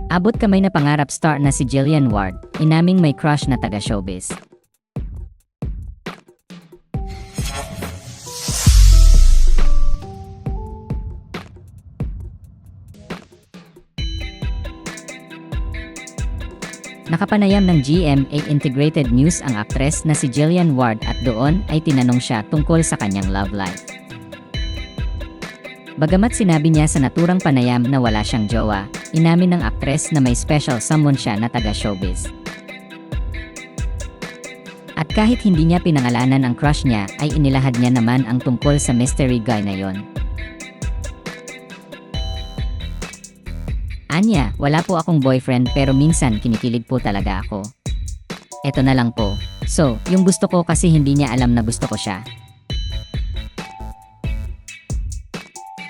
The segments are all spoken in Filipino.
Abot kamay na pangarap star na si Jillian Ward, inaming may crush na taga-showbiz. Nakapanayam ng GMA Integrated News ang aktres na si Jillian Ward at doon ay tinanong siya tungkol sa kanyang love life. Bagamat sinabi niya sa naturang panayam na wala siyang jowa, inamin ng aktres na may special someone siya na taga-showbiz. At kahit hindi niya pinangalanan ang crush niya ay inilahad niya naman ang tungkol sa mystery guy na yon. Anya, wala po akong boyfriend pero minsan kinikilig po talaga ako. Eto na lang po. So, yung gusto ko kasi hindi niya alam na gusto ko siya.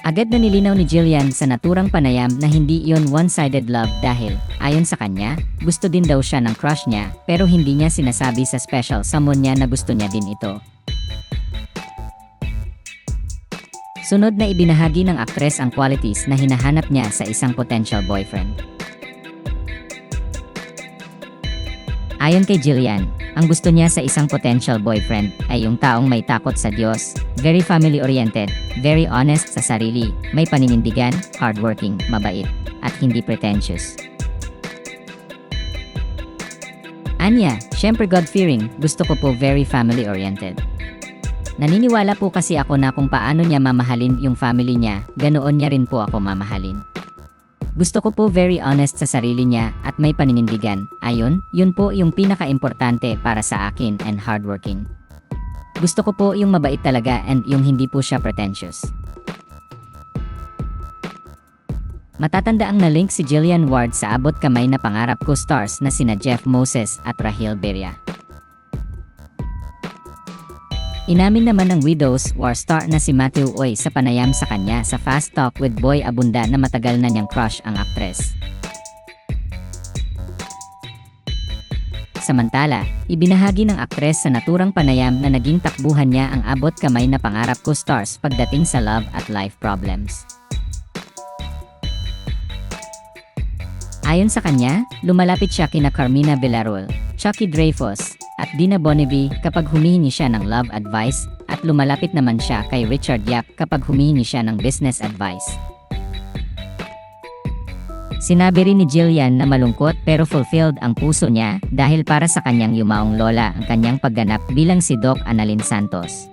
Agad na nilinaw ni Jillian sa naturang panayam na hindi iyon one-sided love dahil, ayon sa kanya, gusto din daw siya ng crush niya pero hindi niya sinasabi sa special someone niya na gusto niya din ito. Sunod na ibinahagi ng aktres ang qualities na hinahanap niya sa isang potential boyfriend. Ayon kay Jillian, ang gusto niya sa isang potential boyfriend ay yung taong may takot sa Diyos, very family-oriented, very honest sa sarili, may paninindigan, hardworking, mabait, at hindi pretentious. Anya, syempre God-fearing, gusto ko po very family-oriented. Naniniwala po kasi ako na kung paano niya mamahalin yung family niya, ganoon niya rin po ako mamahalin. Gusto ko po very honest sa sarili niya at may paninindigan. Ayun, yun po yung pinaka-importante para sa akin and hardworking. Gusto ko po yung mabait talaga and yung hindi po siya pretentious. Matatandaang na-link si Jillian Ward sa abot kamay na pangarap co-stars na sina Jeff Moses at Rahel Beria. Inamin naman ng Widows War star na si Matthew Oy sa panayam sa kanya sa Fast Talk with Boy Abunda na matagal na niyang crush ang aktres. Samantala, ibinahagi ng aktres sa naturang panayam na naging takbuhan niya ang abot kamay na pangarap co-stars pagdating sa love at life problems. Ayon sa kanya, lumalapit siya kina Carmina Villarreal, Chucky Dreyfus, at Dina Bonnevie kapag humihingi siya ng love advice, at lumalapit naman siya kay Richard Yap kapag humihingi siya ng business advice. Sinabi rin ni Jillian na malungkot pero fulfilled ang puso niya dahil para sa kanyang yumaong lola ang kanyang pagganap bilang si Doc Annalyn Santos.